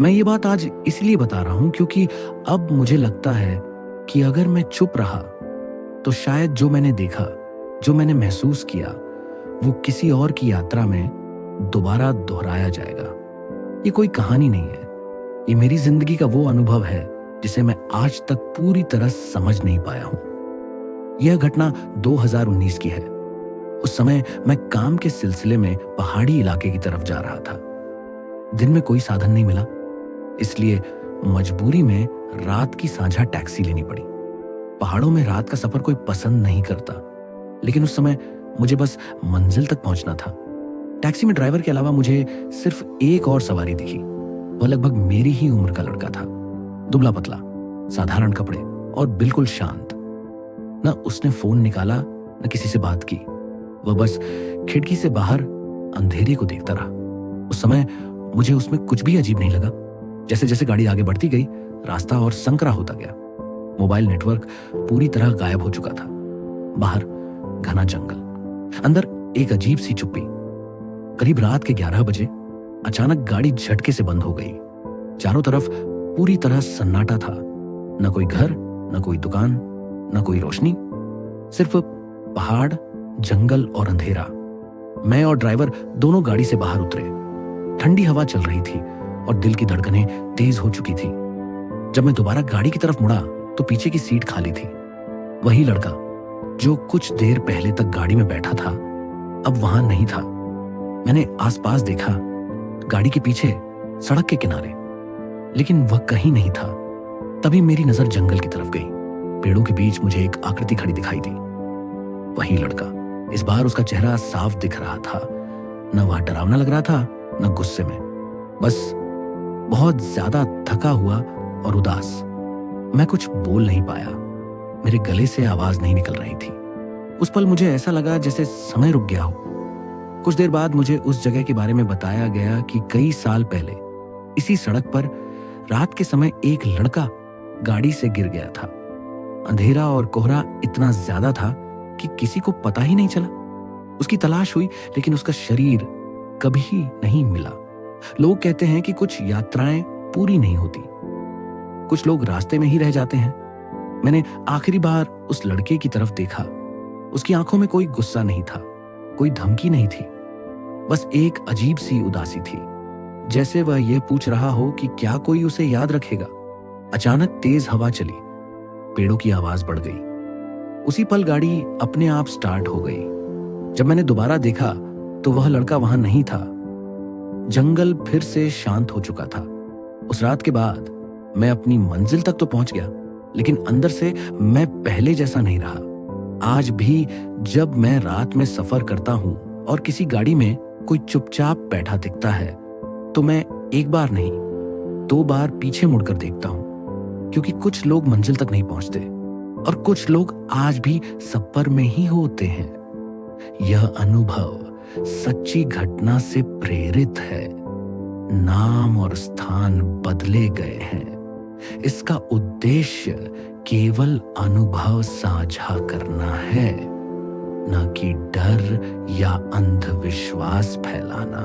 मैं ये बात आज इसलिए बता रहा हूं क्योंकि अब मुझे लगता है कि अगर मैं चुप रहा तो शायद जो मैंने देखा, जो मैंने महसूस किया, वो किसी और की यात्रा में दोबारा दोहराया जाएगा। ये कोई कहानी नहीं है, ये मेरी जिंदगी का वो अनुभव है जिसे मैं आज तक पूरी तरह समझ नहीं पाया हूं। यह घटना 2019 की है। उस समय मैं काम के सिलसिले में पहाड़ी इलाके की तरफ जा रहा था। दिन में कोई साधन नहीं मिला, इसलिए मजबूरी में रात की साझा टैक्सी लेनी पड़ी। पहाड़ों में रात का सफर कोई पसंद नहीं करता, लेकिन उस समय मुझे बस मंजिल तक पहुंचना था। टैक्सी में ड्राइवर के अलावा मुझे सिर्फ एक और सवारी दिखी। वह लगभग मेरी ही उम्र का लड़का था, दुबला पतला, साधारण कपड़े और बिल्कुल शांत। न उसने फोन निकाला, न किसी से बात की। वह बस खिड़की से बाहर अंधेरे को देखता रहा। उस समय मुझे उसमें कुछ भी अजीब नहीं लगा। जैसे जैसे गाड़ी आगे बढ़ती गई, रास्ता और संकरा होता गया। मोबाइल नेटवर्क पूरी तरह गायब हो चुका था। बाहर घना जंगल, अंदर एक अजीब सी चुप्पी। करीब रात के 11 बजे अचानक गाड़ी झटके से बंद हो गई। चारों तरफ पूरी तरह सन्नाटा था। न कोई घर, न कोई दुकान, न कोई रोशनी, सिर्फ पहाड़, जंगल और अंधेरा। मैं और ड्राइवर दोनों गाड़ी से बाहर उतरे। ठंडी हवा चल रही थी और दिल की धड़कनें तेज हो चुकी थी। जब मैं दोबारा गाड़ी की तरफ मुड़ा तो पीछे की सीट खाली थी। वही लड़का जो कुछ देर पहले तक गाड़ी में बैठा था, अब वहां नहीं था। मैंने आसपास देखा, गाड़ी के पीछे, सड़क के किनारे, लेकिन वह कहीं नहीं था। तभी मेरी नजर जंगल की तरफ गई। पेड़ों के बीच मुझे एक आकृति खड़ी दिखाई दी। वही लड़का। इस बार उसका चेहरा साफ दिख रहा था। न वह डरावना लग रहा था, न गुस्से में, बस बहुत ज्यादा थका हुआ और उदास। मैं कुछ बोल नहीं पाया। मेरे गले से आवाज नहीं निकल रही थी। उस पल मुझे ऐसा लगा जैसे समय रुक गया हो। कुछ देर बाद मुझे उस जगह के बारे में बताया गया कि कई साल पहले इसी सड़क पर रात के समय एक लड़का गाड़ी से गिर गया था। अंधेरा और कोहरा इतना ज्यादा था कि किसी को पता ही नहीं चला। उसकी तलाश हुई, लेकिन उसका शरीर कभी नहीं मिला। लोग कहते हैं कि कुछ यात्राएं पूरी नहीं होती, कुछ लोग रास्ते में ही रह जाते हैं। मैंने आखिरी बार उस लड़के की तरफ देखा। उसकी आंखों में कोई गुस्सा नहीं था, कोई धमकी नहीं थी, बस एक अजीब सी उदासी थी, जैसे वह यह पूछ रहा हो कि क्या कोई उसे याद रखेगा। अचानक तेज हवा चली, पेड़ों की आवाज बढ़ गई। उसी पल गाड़ी अपने आप स्टार्ट हो गई। जब मैंने दोबारा देखा तो वह लड़का वहां नहीं था। जंगल फिर से शांत हो चुका था। उस रात के बाद मैं अपनी मंजिल तक तो पहुंच गया, लेकिन अंदर से मैं पहले जैसा नहीं रहा। आज भी जब मैं रात में सफर करता हूं और किसी गाड़ी में कोई चुपचाप बैठा दिखता है, तो मैं एक बार नहीं, 2 बार पीछे मुड़कर देखता हूं, क्योंकि कुछ लोग मंजिल तक नहीं पहुंचते और कुछ लोग आज भी सफर में ही होते हैं। यह अनुभव सच्ची घटना से प्रेरित है। नाम और स्थान बदले गए हैं। इसका उद्देश्य केवल अनुभव साझा करना है, न कि डर या अंधविश्वास फैलाना।